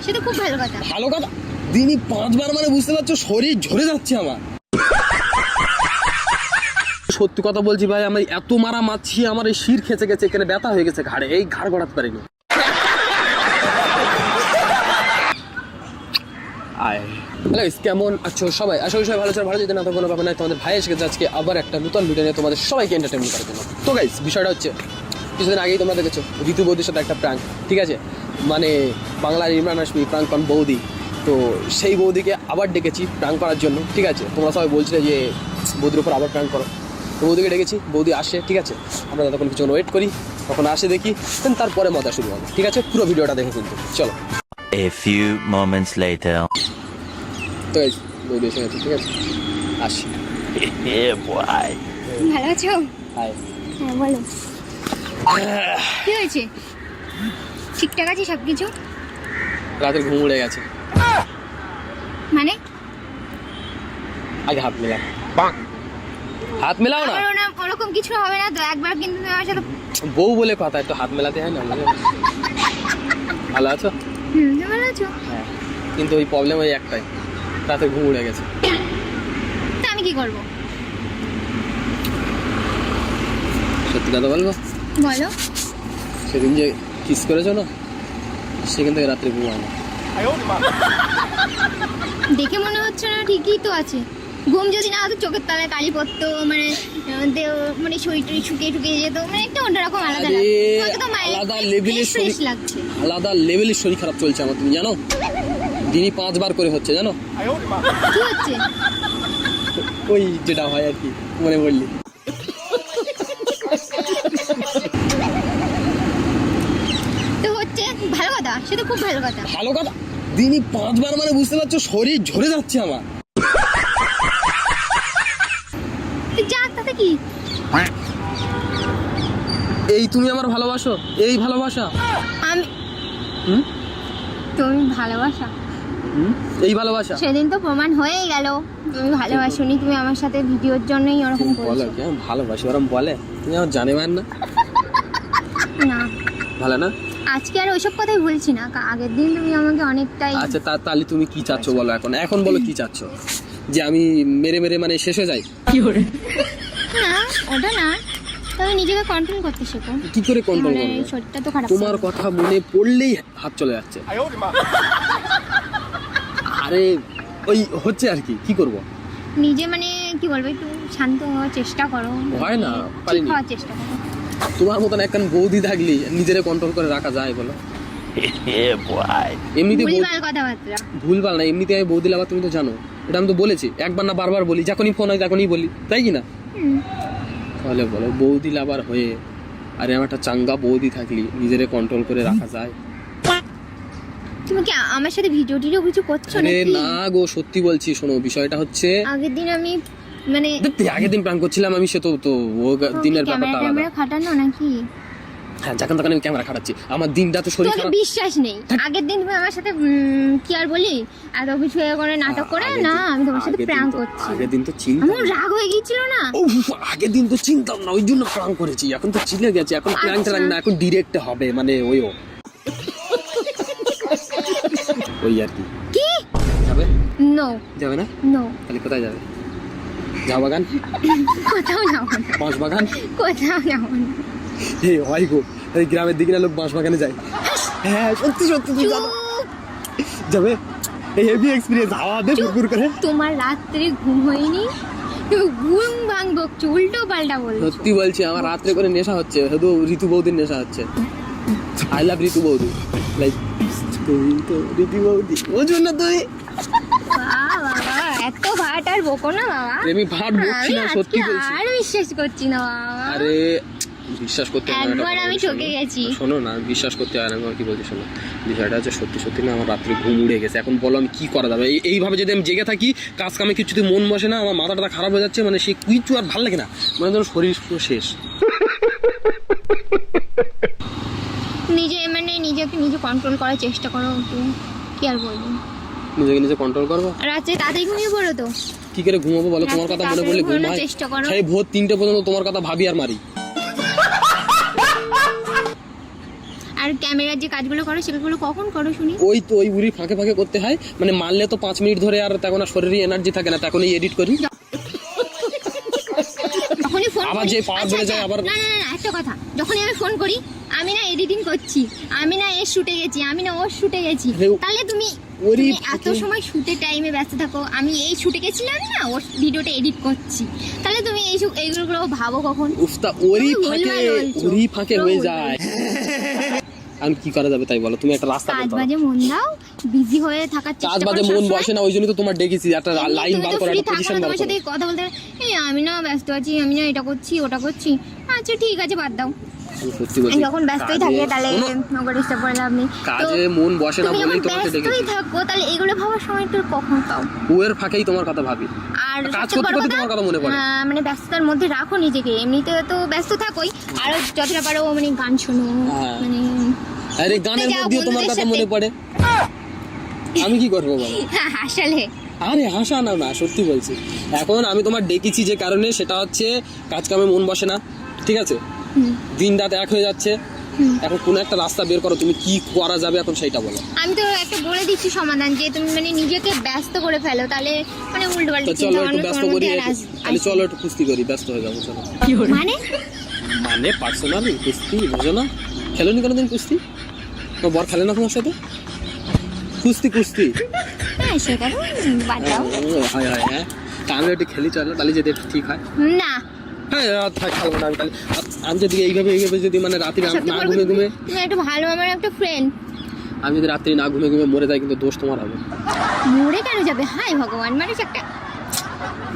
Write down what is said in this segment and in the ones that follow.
সেটা খুব ভালো কথা। ভালো কথা, দিনই 5 বার মানে বুঝতে পারছো শরীর ঝরে যাচ্ছে আমার। সত্যি কথা বলছি ভাই, আমি এত মারা মারছি আমার এই শির খেঁচে গেছে, এখানে ব্যথা হয়ে গেছে ঘাড়ে, এই ঘাড় গড়াতে পারিনি। হ্যালো কেমন আছো সবাই? আশা করি সবাই ভালো আছো। ভালো যদি না তো কোনো ব্যাপার নাই, তোমাদের ভাই এসে গেছে আজকে আবার একটা নতুন ভিডিও নিয়ে তোমাদের সবাইকে এন্টারটেনমেন্ট করার জন্য। তো গাইস বিষয়টা হচ্ছে, কিছুদিন আগেই তোমরা দেখেছো ঋতু বৌদির সাথে একটা প্র্যাঙ্ক, ঠিক আছে? মানে বাংলার ইমরান হাশমি প্র্যাঙ্ক করেন বৌদি, তো সেই বৌদিকে আবার ডেকেছি প্র্যাঙ্ক করার জন্য, ঠিক আছে? তোমরা সবাই বলছিলে যে বৌদির উপর আবার প্র্যাঙ্ক করো, তো বৌদিকে ডেকেছি, বৌদি আসে, ঠিক আছে? আমরা তখন কিছুক্ষণ ওয়েট করি, তখন আসে দেখি, তারপরে মজা শুরু হবে, ঠিক আছে? পুরো ভিডিওটা দেখে কিন্তু চলো। A few moments later. তো গাইস বৌদি এসে গেছে, ঠিক আছে? আসি। Yeah, boy. ভালো আছো? হাই। হ্যাঁ বলো, কি হয়েছে? ঠিকঠাক আছে সবকিছু? রাতের ঘুম উড়ে গেছে। মানে আগে হাত মেলা, হাত মেলাও না। ওরকম কিছু হবে না তো, একবার কিন্তু তুমি আমার সাথে। বউ বলে কথা, একটু হাত মেলাতে হয় না? ভালো আছো? তুমি ভালো আছো? হ্যাঁ, কিন্তু ওই প্রবলেম ওই একটাই, রাতে ঘুম উড়ে গেছে। তা আমি কি করবো? সত্যি কথা বলবো, বলো। সেদিন যে কিস করেছো না, সেখান থেকে রাত্রে ঘুম হয় না। দেখে মনে হচ্ছে না ঠিকই তো আছে। ঘুম যদি না হতো চোখের তলায় কালি পড়তো, মানে মানে শরীর টরীর শুকিয়ে টুকিয়ে যেত, মানে একটা অন্যরকম আলাদা আরে, লাগতো। আলাদা লেভেলের ফ্রেশ শরীর, লাগছে। আলাদা লেভেলের শরীর খারাপ চলছে আমার, তুমি জানো? দিনই 5 বার করে হচ্ছে, জানো? কি হচ্ছে? ওই যেটা হয় আর কি, মনে বললি। তো হচ্ছে ভালো কথা, সেটা খুব ভালো কথা। ভালো কথা, দিনই 5 বার মানে বুঝতে পারছো শরীর ঝরে যাচ্ছে আমার। তুই যা, তাতে কি? এই তুমি আমার ভালোবাসো, এই ভালোবাসা আমি হুম তুমি ভালোবাসা, এই ভালোবাসা সেদিন তো প্রমাণ হয়েই গেল তুমি ভালোবাসোনি। তুমি আমার সাথে ভিডিওর জন্যই ওরকম বলো বলছো। কি আমি ভালোবাসি? ওরম বলে? তুমি আমার জানে মান না, না ভালো না? আজকে আর ওইসব কথাই বলছি না, আগের দিন তুমি আমাকে অনেকটাই। আচ্ছা তাহলে তুমি কি চাচ্ছ বলো এখন? এখন বলো কি চাচ্ছ? যে আমি মেরে মেরে মানে শেষ হয়ে যাই? না ওটা না, তবে নিজেকে কন্ট্রোল করতে শেখো। কি করে কন্ট্রোল মানে করবো? শরীরটা তো খারাপ। তোমার কথা মনে পড়লেই হাত চলে যাচ্ছে। আরে ওই হচ্ছে আর কি, কি করব? নিজে মানে কি বলবো, একটু শান্ত হওয়ার চেষ্টা করো। হয় না, ঠিক পারিনি। হওয়ার চেষ্টা করো। তোমার মতন একখান বৌদি থাকলি নিজেরে কন্ট্রোল করে রাখা যায় বলো? Yeah, boy. এমনিতে ভুলভাল কথাবার্তা। ভুলভাল না, এমনিতে আমি বৌদি লাভার, তুমি তো জানো, এটা আমি তো বলেছি একবার না বারবার বলি, যখনই ফোন হয় তখনই বলি, তাই কি না? তাহলে বলো বৌদি লাভার হয়ে আরে আমার একটা চাঙ্গা বৌদি থাকলি নিজেরে কন্ট্রোল করে রাখা যায়? তুমি কি আমার সাথে ভিডিও টিডিও কিছু করছো আরে নাকি? না গো, সত্যি বলছি, শোনো বিষয়টা হচ্ছে, আগের দিন আমি মানে আগের দিন প্ল্যান করছিলাম আমি, সে তো ও দিনের ব্যাপারটা আলাদা। ক্যামেরা খাটানো নাকি? হ্যাঁ, যখন তখন আমি ক্যামেরা খাটাচ্ছি, আমার দিনটা তো শরীর তোকে খারাপ। বিশ্বাস নেই। আগের দিন তুমি আমার সাথে কি আর বলি, এত কিছু করে নাটক করে আগের না, দিন- আমি তোমার সাথে আগের দিন প্র্যাঙ্ক তো- করছি। আগের দিন তো চিন্তা, আমার রাগ হয়ে গিয়েছিল না। আগের দিন তো চিনতাম না, ওই জন্য প্ল্যান করেছি, এখন তো চিনে গেছে, এখন প্ল্যান আচ্ছা। না, এখন ডিরেক্ট হবে, মানে ওইও ওই আর কি। কি? যাবে? নো যাবে না? নো, তাহলে কোথায় যাবে? চা বাগান, কোথাও যাবো না, বাঁশ বাগান? কোথাও যাবো না। এই হয় গো, এই গ্রামের দিকে না লোক বাঁশ বাগানে যায়। হ্যাঁ সত্যি সত্যি, তুই জানো? যাবে? এই হেভি এক্সপেরিয়েন্স, হাওয়া দে সুরপুর করে। তোমার রাত্রে ঘুম হয়নি, তুমি ঘুম ভাঙ বকছো, উল্টো পাল্টা বলছো। সত্যি বলছি, আমার রাত্রে করে নেশা হচ্ছে, শুধু ঋতু বৌদির নেশা হচ্ছে। আই লাভ ঋতু বৌদি, লাইক ঋতু বৌদি, ওই জন্য তুই বাবা এত ভাট আর বকো না বাবা। আমি ভাট বকছি না, আমি সত্যি আজকে বলছি। আর বিশ্বাস করছি না বাবা। আরে বিশ্বাস করতে হয় না, একটা একবার কথা আমি বলি, ঠকে শোনো। গেছি। শোনো না, বিশ্বাস করতে হয় না, আমি কি বলছি শোনো। বিষয়টা হচ্ছে সত্যি সত্যি না, আমার রাত্রে ঘুম উড়ে গেছে, এখন বলো আমি কি করা যাবে? এইভাবে যদি আমি জেগে থাকি, কাজ কামে কিছুতে মন বসে না, আমার মাথাটা খারাপ হয়ে যাচ্ছে, মানে সে কিছু আর ভালো লাগে না, মানে ধরো শরীর পুরো শেষ। নিজেকে নিজে কন্ট্রোল করার চেষ্টা করো একটু, কি আর বলবো। নিজেকে নিজে কন্ট্রোল করবো? রাতে তাড়াতাড়ি ঘুমিয়ে পড়ো তো। কি করে ঘুমাবো বলো? তোমার রাতে কথা মনে পড়লে ঘুম ঘুমানোর হয়? চেষ্টা করো। সেই ভোর 3টে পর্যন্ত তোমার কথা ভাবি আর মারি। আর ক্যামেরার যে কাজগুলো করো সেগুলো কখন করো শুনি? ওই তো ওই উড়ি ফাঁকে ফাঁকে করতে হয়, মানে মারলে তো 5 মিনিট ধরে আর তখন আর শরীরে এনার্জি থাকে না, তখনই এডিট করি। যখনই ফোন আবার যে power বেড়ে যায় আবার- না একটা কথা, যখনই আমি ফোন করি আমি না এডিটিং করছি, আমি না এর শুটে গেছি, আমি না ওর শুটে গেছি, তাহলে তুমি ওরই এত সময় শুটের টাইমে ব্যস্ত থাকো, আমি এই শুটে গেছিলাম না ওর ভিডিওটা এডিট করছি, তাহলে তুমি এইগুলো ভাবো কখন? উফতা ওরই তুমি ফাঁকে ভুলভাল বলছো। উড়ি ফাঁকে পুরো হয়ে ভুলভাল। যায়। আমি কি করা যাবে তাই বলো, তুমি একটা রাস্তা কাজ বলতে বাজে মন দাও, বিজি হয়ে থাকার কাজ চেষ্টা বাজে করো মন সবসময়। বসে না, ওই জন্য তো তোমার ডেকেছি, একটা এমনি লাইন তুমি বার তো করে free একটা থাকো পজিশন না, বার তোমার করো। সাথে কথা বলতে, এই আমি না ব্যস্ত আছি, আমি না এটা করছি ওটা করছি, আচ্ছা ঠিক আছে বাদ দাও। আমি সত্যি বলছি, যখন ব্যস্তই কাজে- থাকে তাহলে শোনো, ওকে ডিস্টার্ব করে লাভ নেই। কাজে মন বসে না তুমি বলেই যখন তোমাকে ব্যস্তই ডেকেছি। থাকো তাহলে এগুলো ভাবার সময় তো কখন পাও? ওর ফাঁকেই তোমার কথা ভাবি, আর কাজ সবচেয়ে করতে বড় করতে তোমার কথা মনে পড়ে। মানে ব্যস্ততার মধ্যে রাখো নিজেকে, এমনিতে তো ব্যস্ত থাকোই, আরো যতটা পারো মানে গান শোনো, হ্যাঁ। মানে আরে গানের যাও মধ্যেও তোমার বন্ধুদের কথা মনে সাথে। পড়ে, আমি কি করবো বলো? আসলে আরে হাসা না না, সত্যি বলছি। এখন আমি তোমার ডেকেছি যে কারণে, সেটা হচ্ছে কাজ কামে মন বসে না, ঠিক আছে, হুম, দিন রাত এক হয়ে যাচ্ছে, হুম। এখন কোনো একটা রাস্তা বের করো, তুমি কি করা যাবে এখন সেইটা বলো। আমি তো একটা বলে দিচ্ছি সমাধান, যে তুমি মানে নিজেকে ব্যস্ত করে ফেলো, তাহলে মানে উল্টো তো পাল্টা চলো চিন্তা একটু ভাবনা ব্যস্ত তোমার করি, মধ্যে আর তাহলে চলো একটু কুস্তি করি, ব্যস্ত হয়ে যাবো চলো। মানে মানে পার্সোনাল কুস্তি, বুঝো না? খেলোনি কোনোদিন কুস্তি? তোমার বর খেলে না তোমার সাথে কুস্তি? কুস্তি হ্যাঁ সেটা তো বাদ দাও। হয় হয়, হ্যাঁ তা আমি একটু খেলি চলো, তাহলে যদি একটু ঠিক হয়। না হ্যাঁ থাক, খেলবো না আমি তাহলে। আমি যদি এইভাবে যদি মানে রাত্রি সত্যি না বলবো, ঘুমে ঘুমে, তুমি একটু ভালো আমার একটা ফ্রেন্ড, আমি যদি রাত্রি না ঘুমে ঘুমে মরে যাই, কিন্তু দোষ তোমার হবে। মরে কেন যাবে? হাই ভগবান, মানুষ একটা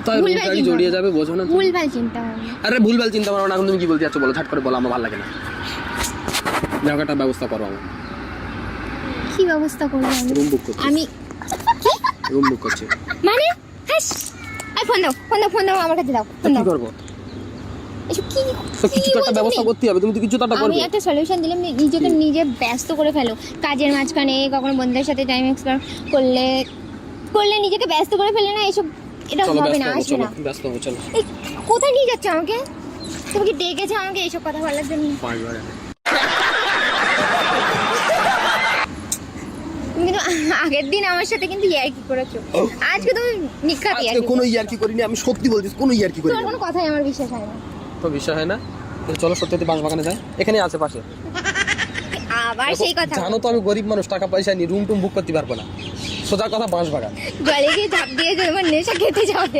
তাই ভুলভাল রোজগারি চিন্তা জড়িয়ে ভাবনা। যাবে, বোঝো না? ভুলভাল চিন্তা ভাবনা। আরে ভুলভাল চিন্তা ভাবনা না, এখন তুমি কি বলতে চাচ্ছ বলো, ঝট করে বলো, আমার ভালো লাগে না। দেখো একটা ব্যবস্থা করো, আমার কি ব্যবস্থা করবো আমি? রুম বুক করছি, আমি রুম বুক করছি। মানে হ্যাস, এই ফোন দাও, ফোন দাও আমার কাছে দাও, তা ফোন কি দাও। করবো? এসব কি তো কিছু তো একটা বলছো ব্যবস্থা তুমি? করতে হবে, তুমি তো কিছু তো একটা আমি করবে। একটা সলিউশন দিলাম, নিজেকে কি? নিজে ব্যস্ত করে ফেলো, কাজের মাঝখানে কখনো বন্ধুদের সাথে টাইম এক্সপ্লোর করলে নিজেকে ব্যস্ত করে ফেলে না, এসব এটা চলো হবে ব্যস্ত না, হবো, আসবে চলো না। ব্যস্ত হবো, চলো। এই কোথায় নিয়ে যাচ্ছে আমাকে? তুমি কি ডেকেছো আমাকে এইসব কথা বলার জন্য? তুমি কিন্তু আগের দিন আমার সাথে কিন্তু ইয়ার্কি করেছো, আজকে তুমি নিখাত আজকে ইয়ার্কি কোনো করছো। ইয়ার্কি করিনি, আমি সত্যি বলছি, কোনো ইয়ার্কি করিনি। তোমার কোনো কথাই আমার বিশ্বাস হয় না। তো বিষয় হয় না, তো চলো সত্যি বাঁশবাগানে যাই, এখানে আছে পাশে। আবার সেই কথা, জানো তো আমি গরিব মানুষ, টাকা পয়সা নিয়ে রুম টুম বুক করতে পারবো না, সোজা কথা বাঁশবাগান। জলে গিয়ে ঝাঁপ দিয়ে তোমার নেশা খেতে যাবে,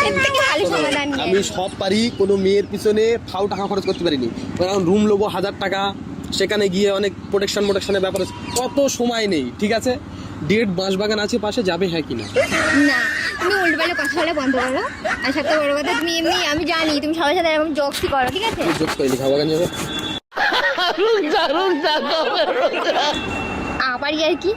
এর থেকে ভালো সমাধান নেই। আমি সব পারি, কোনো মেয়ের পিছনে ফাউ টাকা খরচ করতে পারিনি। এখন রুম নেবো 1000 টাকা, সেখানে গিয়ে অনেক প্রোটেকশনের ব্যাপার আছে, কত সময় নেই, ঠিক আছে। ডেট বাঁশবাগান আছে পাশে, যাবে হ্যাঁ কিনা? না তুমি উল্টোপাল্টা কথা বলে বন্ধ করো, আর সবথেকে বড় কথা তুমি এমনি, আমি জানি তুমি সবার সাথে এরকম জোকসই করো, ঠিক আছে? যোগ করিনি, বাঁশবাগান যাবে। আবার আর কি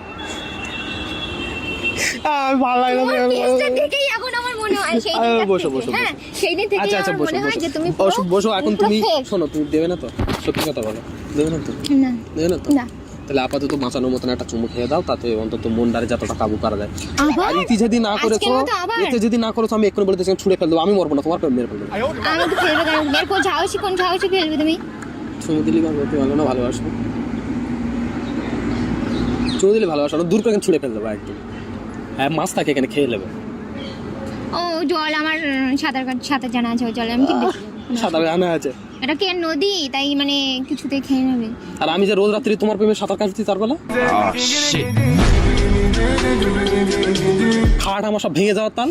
ভালো লাগে তোমার ফেসটা দেখেই এখন আমার মনে হয় সেই দিন বসো, বসো, হ্যাঁ সেই দিন থেকে আচ্ছা আচ্ছা, আমার বসো মনে হয় যে তুমি বসো বসো, এখন তুমি fake। শোনো, তুমি দেবে না তো? সত্যি কথা বলো, দেবে না তো? না দেবে না তো? না তাহলে আপাতত বাঁচানোর মতন একটা চুমু খেয়ে দাও, তাতে অন্তত মনটারে যতটা কাবু করা যায়। আবার আর ইতি যদি না করেছো, আজকের মতো আবার? এতে যদি না করেছো, আমি এক্ষুনি বলতেছি ছুঁড়ে ফেল দেবো, আমি মরবো না, তোমার প্রেম মেরে ফেলবো। আমি তো ফেলবে কেন? এরপর ঝাউসি কোন ঝাউসি ফেলবে তুমি? চুমু দিলি ভালো না, ভালোবাসো, চুমু দিলে ভালোবাসো না, দূর করে ছুঁড়ে ফেল দেবো একদম। হ্যাঁ মাছ থাকে এখানে, খেয়ে নেবে। ও জল আমার সাঁতার জানা আছে, ওই জলে আমি কি দেখি? সাঁতার জানা আছে, এটা কি আর নদী তাই মানে কিছুতে খেয়ে নেবে? আর আমি যে রোজ রাত্রি তোমার প্রেমে সাঁতার কাটছি তার বেলা, খাট আমার সব ভেঙে যাওয়ার তাল।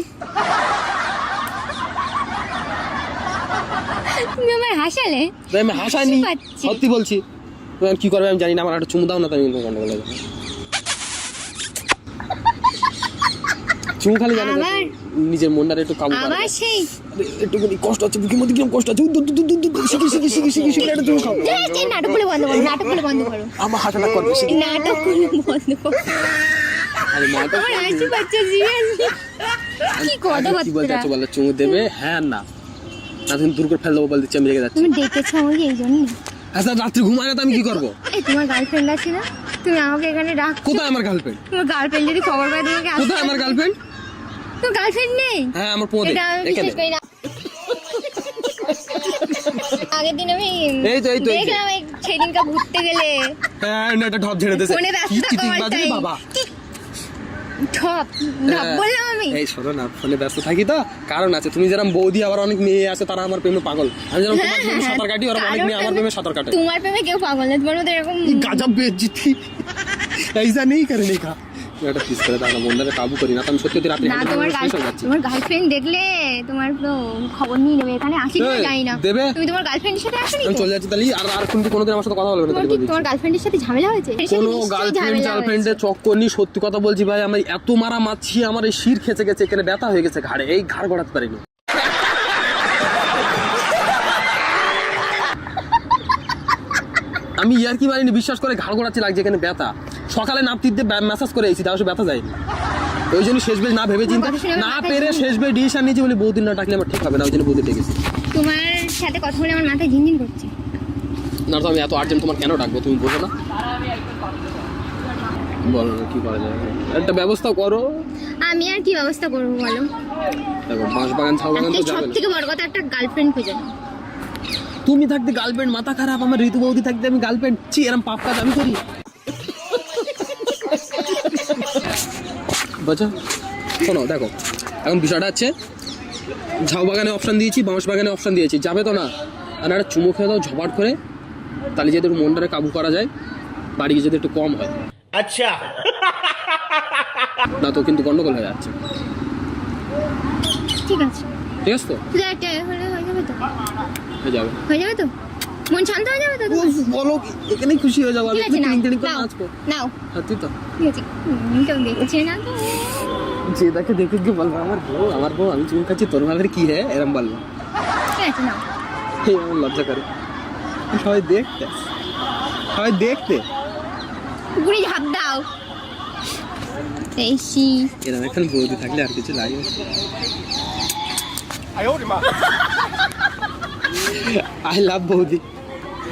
তুমি আমার হাসালে? তাই আমি হাসাইনি, হাসি পাচ্ছি। সত্যি বলছি। তুমি আর কি করবে আমি জানি না, আমার একটা চুমু দাও না, তাই আমি গন্ডগোল হয়ে যাবে। চুমু খালি জানো তো, আবার? নিজের মনটারে একটু কাবু করা আবার যায়। সেই একটুখানি কষ্ট হচ্ছে, বুকের মধ্যে কিরকম কষ্ট হচ্ছে, শিখি একটা চুমু খাও। এই নাটকগুলো বন্ধ করো, নাটকগুলো বন্ধ করো, আমার হাঁটাটা করবে শিখি। নাটকগুলো বন্ধ করো। আরে নাটক আমার হাসি পাচ্ছে সিরিয়াসলি, কি কথা কি বলতে বার্তা? চাচ্ছ বলো, চুমু দেবে হ্যাঁ আর না? না তুমি দূর করে ফেল দেবো বল দিচ্ছি, আমি রেগে যাচ্ছি। তুমি ডেকেছো আমাকে এই জন্য? আচ্ছা রাত্রি ঘুমায় না তো আমি কি করবো? এই তোমার গার্লফ্রেন্ড আছে না, তুমি আমাকে এখানে রাখছো? কোথায় আমার গার্লফ্রেন্ড? তোমার গার্লফ্রেন্ড যদি খবর পায় তোমাকে আসতে কোথায় আমার গার্লফ্রেন্ড? তোমার গার্লফ্রেন্ড নেই? হ্যাঁ আমার পোঁদে, এটা আমি এখানে। বিশ্বাস করি না। আগের দিন আমি এই তো। দেখলাম সেদিনকে ঘুরতে গেলে হ্যাঁ একটা ঢপ ঝেড়ে দিয়েছে ফোনে ব্যস্ত কি থাকা চিটিং all বাজে time। বাবা ঢপ বললাম আমি। এই শোনো না ফোনে ব্যস্ত থাকি তো কারণ আছে তুমি যেরকম বৌদি আবার অনেক মেয়ে আছে তারা আমার প্রেমে পাগল আমি যেরকম তোমার প্রেমে সাঁতার কাটি ওরা অনেক মেয়ে আমার প্রেমে সাঁতার কাটে তোমার প্রেমে কেউ পাগল না, তোমার মতো এরকম गजब बेइज्जती ऐसा नहीं करने का এটা পিস করে দাও না বন্ধুরা কাবু করি না তো আমি সত্যি রাতে না। তোমার গার্লফ্রেন্ড দেখলে তোমার তো খবর নিয়ে নেবে, এখানে আসি কিনা এই, জানি না। দেবে? তুমি তোমার গার্লফ্রেন্ডের সাথে আসোনি আমি তো? চলে যাচ্ছি তাহলে আর কোনোদিন আমার সাথে কথা বলবে না তোমার তাহলে কি তোমার গার্লফ্রেন্ডের সাথে ঝামেলা হয়েছে? কোনো নিশ্চয়ই গার্লফ্রেন্ড ঝামেলা গার্লফ্রেন্ডের চক্কর নেই সত্যি কথা বলছি ভাই আমি এত মারা মাছি আমার এই শির খেচে গেছে এখানে ব্যথা হয়ে গেছে ঘাড়ে এই ঘাড় গড়াতে পারিনি আমি ইয়ার কি মারিনি বিশ্বাস করে ঘাড় গড়াচ্ছি লাগছে এখানে ব্যথা সকালে নাপতিতে ম্যাসাজ করে এসেছি তাও সে ব্যথা যায়নি ওই জন্য শেষ বেশ না ভেবে চিন্তে কথা শুনে আমার না মাথায় পেরে ঝিমঝিম। শেষ বেশ ডিসিশন নিয়েছি বলে বহুদিন না ডাকলে আমার ঠিক হবে না ওই জন্য বহুদিন ডেকেছি তোমার সাথে কথা বলে আমার মাথায় ঝিনঝিন করছে। না তো আমি এত আর্জেন্ট তোমার কেন ডাকবো তুমি বোঝো না বলো না কি করা যায় একটা ব্যবস্থা করো আমি আর কি ব্যবস্থা করবো বলো? দেখো বাঁশবাগান ছাউবাগান তো সব যাবে না থেকে বড় কথা একটা গার্লফ্রেন্ড খুঁজে নাও। তুমি থাকতে গার্লফ্রেন্ড মাথা খারাপ আমার ঋতু বৌদি থাকতে আমি গার্লফ্রেন্ড চি এরম পাপ কাজ আমি করি বুঝছো শোনো দেখো এখন বিষয়টা হচ্ছে ঝাউ বাগানে অপশন দিয়েছি বাঁশ বাগানে অপশন দিয়েছি যাবে তো না আর একটা চুমো খেয়ে দাও ঝপাট করে তাহলে যদি একটু মনটারে কাবু করা যায় বাড়ি গিয়ে যদি একটু কম হয় अच्छा না তো কিন্তু গন্ডগোল হয়ে যাচ্ছে ঠিক আছে, ঠিক আছে তো শুধু একটা হলে হয়ে যাবে তো? হয়ে যাবে হয়ে যাবে তো? মন শান্ত হয়ে যাবে তো তোমার? বলো কি? এখানেই খুশি হয়ে যাবো ঠিক আছে, নাও টিং টিং করে নাও নাচবো নাও সত্যি তো ঠিক আছে। কেউ দেখছে না তো? যে তাকে দেখে কি বলবো আমার বউ আমি চুমু খাচ্ছি তোর মালের কি হ্যাঁ এরম বলবো ঠিক আছে, নাও। এই আমার লজ্জা করে সবাই দেখতে পুকুরে ঝাঁপ দাও। এসি এরম এখন বৌদি থাকলে আর কিছু লাগে আই লাভ বৌদি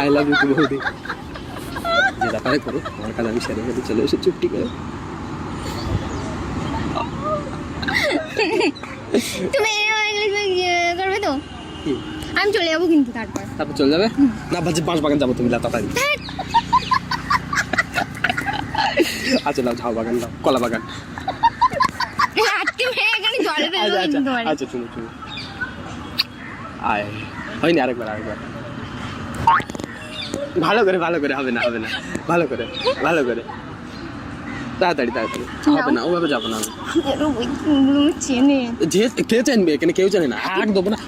আই লাভ ইউ বৌদি যে ব্যাপারে করো আমার কাছে আমি সেরে ফেলে চলে এসে চুপটি করে তুমি করবে তো? কি? আমি চলে যাবো কিন্তু তারপর। তারপর চলে যাবে না বাজে বাঁশ বাগান যাবো তুমি তাড়াতাড়ি আচ্ছা লাও ঝাউ বাগান লাও কলা বাগান আজকে মেয়ে এখানে জলে ফেলবো আচ্ছা কিন্তু তোমার। আচ্ছা চুমু আয় হয়নি আরেকবার ভালো করে হবে না ভালো করে তাড়াতাড়ি হবে না ওভাবে যাবো না আমি চেনে যে কে চেনবে এখানে কেউ জানে না আগ দেবো না